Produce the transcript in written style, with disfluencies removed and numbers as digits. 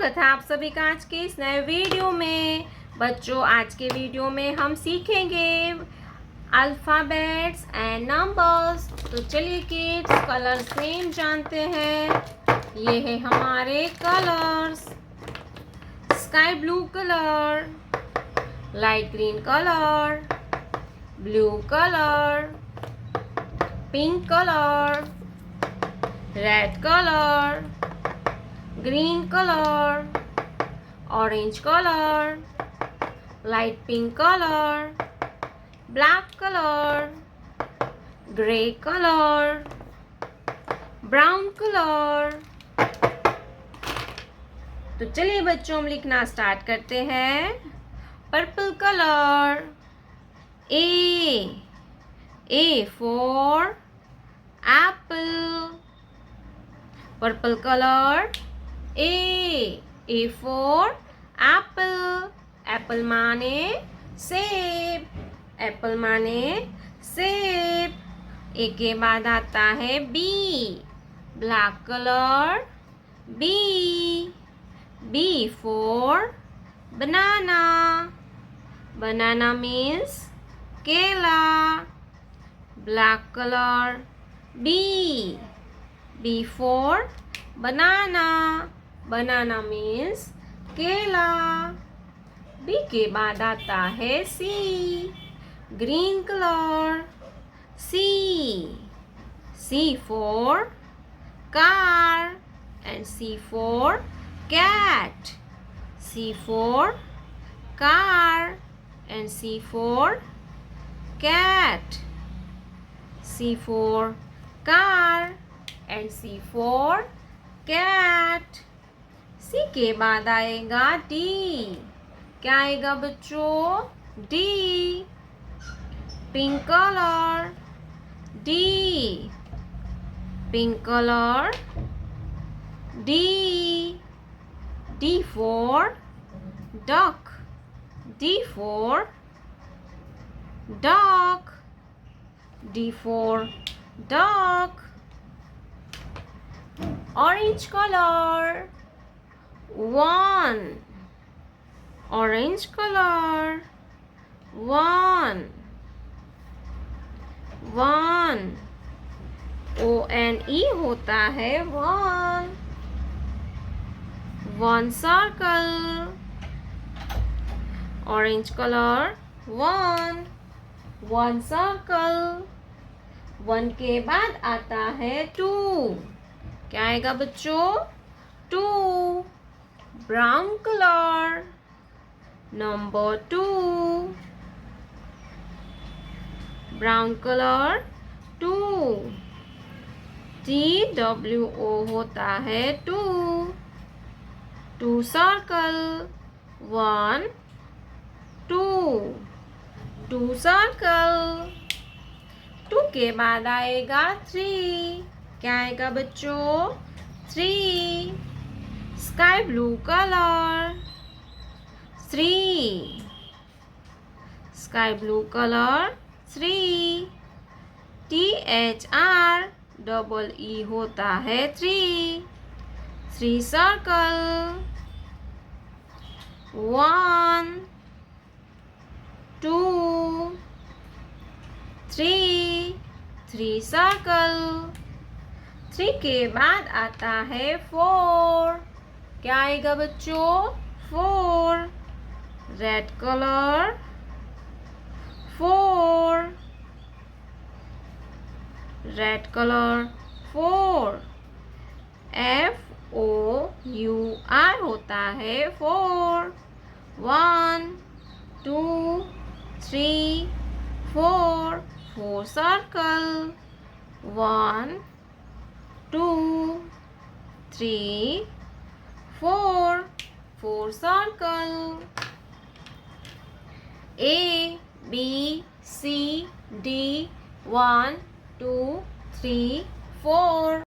स्वागत है आप सभी का आज के इस नए वीडियो में। बच्चों, आज के वीडियो में हम सीखेंगे अल्फ़ाबेट्स एंड नंबर्स। तो चलिए किड्स, कलर्स नेम जानते हैं। ये है हमारे colours. Sky blue colour, light green colour, blue colour, pink colour, red colour, green color, orange color, light pink color, black color, gray color, brown color। तो चलिए बच्चों, हम लिखना स्टार्ट करते हैं। Purple colour, A for apple। Purple colour A for apple। Apple माने सेब, Apple माने सेब। ए के बाद आता है B, black colour B for banana। banana means केला। Black colour B for banana। banana means केला। B के बाद आता है C, green colour C for car and C for cat। C for car and C for cat। C for car and C for cat। C के बाद आएगा D। क्या आएगा बच्चों? D, pink colour D, pink colour D for duck, D for duck, D for duck। orange color 1, orange color 1 ONE होता है 1 circle। orange color 1 circle। 1 के बाद आता है 2। क्या आएगा बच्चों? 2 brown colour number 2। Brown colour 2 TWO होता है 2 सर्कल 1 2 सर्कल। 2 के बाद आएगा 3। क्या आएगा बच्चों? 3 sky blue colour 3 sky blue colour 3 THREE होता है 3 सर्कल 1 2 3 सर्कल। 3 के बाद आता है 4। क्या आएगा बच्चों? 4 red colour 4 red colour 4 FOUR होता है 4 1 2 3 4 सर्कल 1 2 3 4 सर्कल। ABCD 1 2 3 4।